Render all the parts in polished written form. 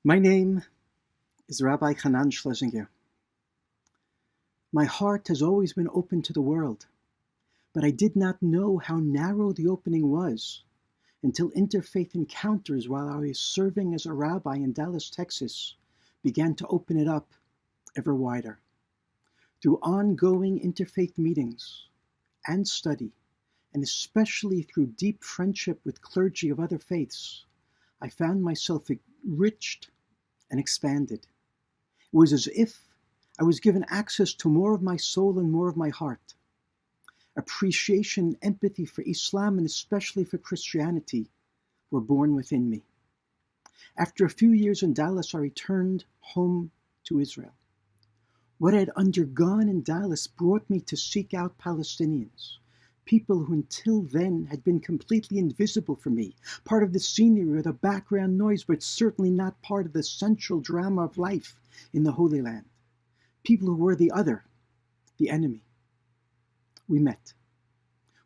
My name is Rabbi Hanan Schlesinger. My heart has always been open to the world, but I did not know how narrow the opening was until interfaith encounters while I was serving as a rabbi in Dallas, Texas, began to open it up ever wider. Through ongoing interfaith meetings and study, and especially through deep friendship with clergy of other faiths, I found myself enriched and expanded. It was as if I was given access to more of my soul and more of my heart. Appreciation and empathy for Islam and especially for Christianity were born within me. After a few years in Dallas, I returned home to Israel. What I had undergone in Dallas brought me to seek out Palestinians, people who until then had been completely invisible for me, part of the scenery or the background noise, but certainly not part of the central drama of life in the Holy Land. People who were the other, the enemy. We met.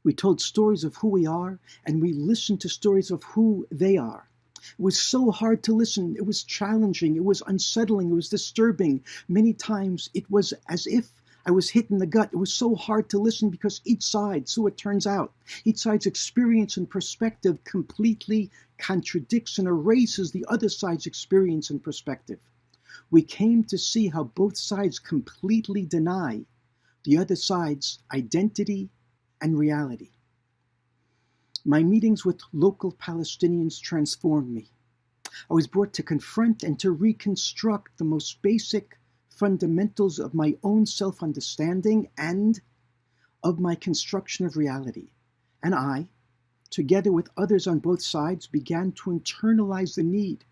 We told stories of who we are, and we listened to stories of who they are. It was so hard to listen. It was challenging. It was unsettling. It was disturbing. Many times it was as if I was hit in the gut. It was so hard to listen because each side, so it turns out, each side's experience and perspective completely contradicts and erases the other side's experience and perspective. We came to see how both sides completely deny the other side's identity and reality. My meetings with local Palestinians transformed me. I was brought to confront and to reconstruct the most basic fundamentals of my own self-understanding and of my construction of reality. And I, together with others on both sides, began to internalize the need,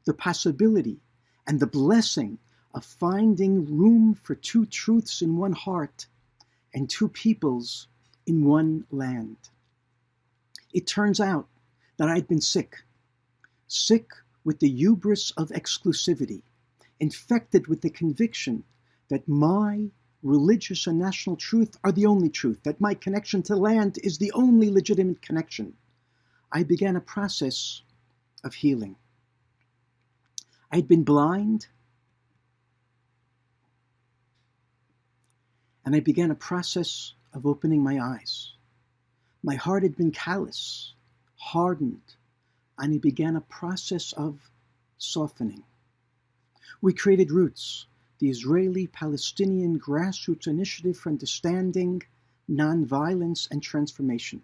the possibility, and the blessing of finding room for two truths in one heart and two peoples in one land. It turns out that I'd been sick with the hubris of exclusivity, infected with the conviction that my religious and national truth are the only truth, that my connection to land is the only legitimate connection. I began a process of healing. I'd been blind, and I began a process of opening my eyes. My heart had been callous, hardened, and I began a process of softening. We created Roots, the Israeli-Palestinian grassroots initiative for understanding, nonviolence, and transformation.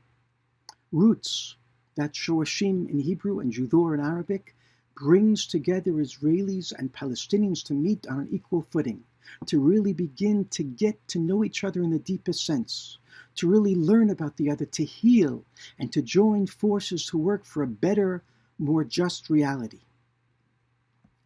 Roots, that Shoashim in Hebrew and Judor in Arabic, brings together Israelis and Palestinians to meet on an equal footing, to really begin to get to know each other in the deepest sense, to really learn about the other, to heal, and to join forces to work for a better, more just reality.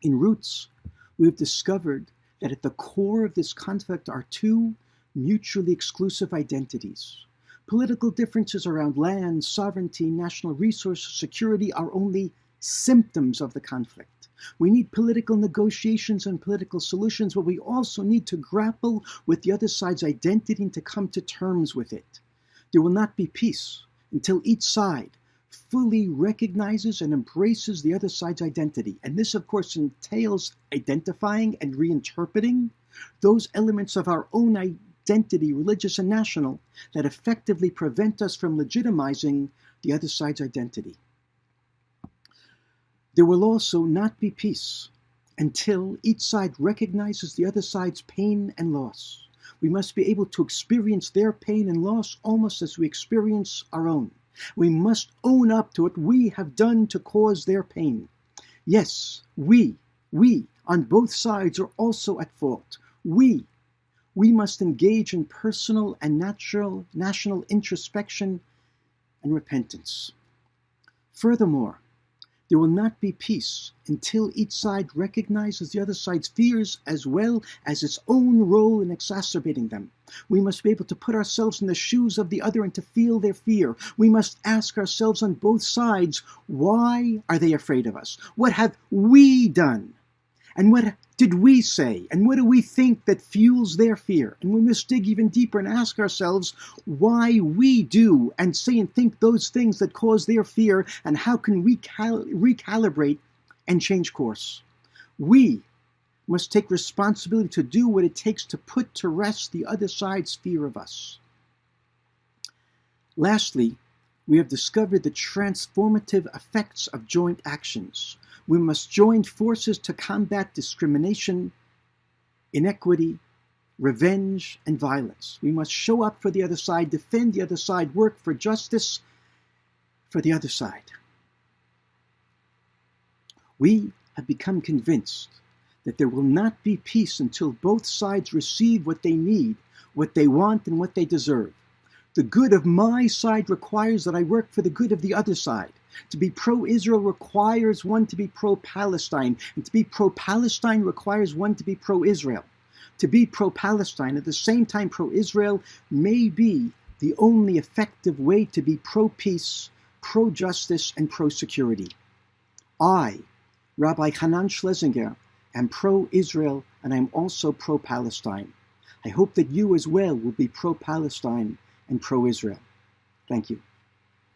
In Roots, we have discovered that at the core of this conflict are two mutually exclusive identities. Political differences around land, sovereignty, national resources, security are only symptoms of the conflict. We need political negotiations and political solutions, but we also need to grapple with the other side's identity and to come to terms with it. There will not be peace until each side fully recognizes and embraces the other side's identity. And this, of course, entails identifying and reinterpreting those elements of our own identity, religious and national, that effectively prevent us from legitimizing the other side's identity. There will also not be peace until each side recognizes the other side's pain and loss. We must be able to experience their pain and loss almost as we experience our own. We must own up to what we have done to cause their pain. Yes, we on both sides are also at fault. We must engage in personal and national introspection and repentance. Furthermore, there will not be peace until each side recognizes the other side's fears as well as its own role in exacerbating them. We must be able to put ourselves in the shoes of the other and to feel their fear. We must ask ourselves on both sides, why are they afraid of us? What have we done? And what did we say? And what do we think that fuels their fear? And we must dig even deeper and ask ourselves why we do and say and think those things that cause their fear, and how can we recalibrate and change course. We must take responsibility to do what it takes to put to rest the other side's fear of us. Lastly, we have discovered the transformative effects of joint actions. We must join forces to combat discrimination, inequity, revenge, and violence. We must show up for the other side, defend the other side, work for justice for the other side. We have become convinced that there will not be peace until both sides receive what they need, what they want, and what they deserve. The good of my side requires that I work for the good of the other side. To be pro-Israel requires one to be pro-Palestine, and to be pro-Palestine requires one to be pro-Israel. To be pro-Palestine at the same time pro-Israel may be the only effective way to be pro-peace, pro-justice, and pro-security. I, Rabbi Hanan Schlesinger, am pro-Israel, and I'm also pro-Palestine. I hope that you as well will be pro-Palestine and pro-Israel. Thank you.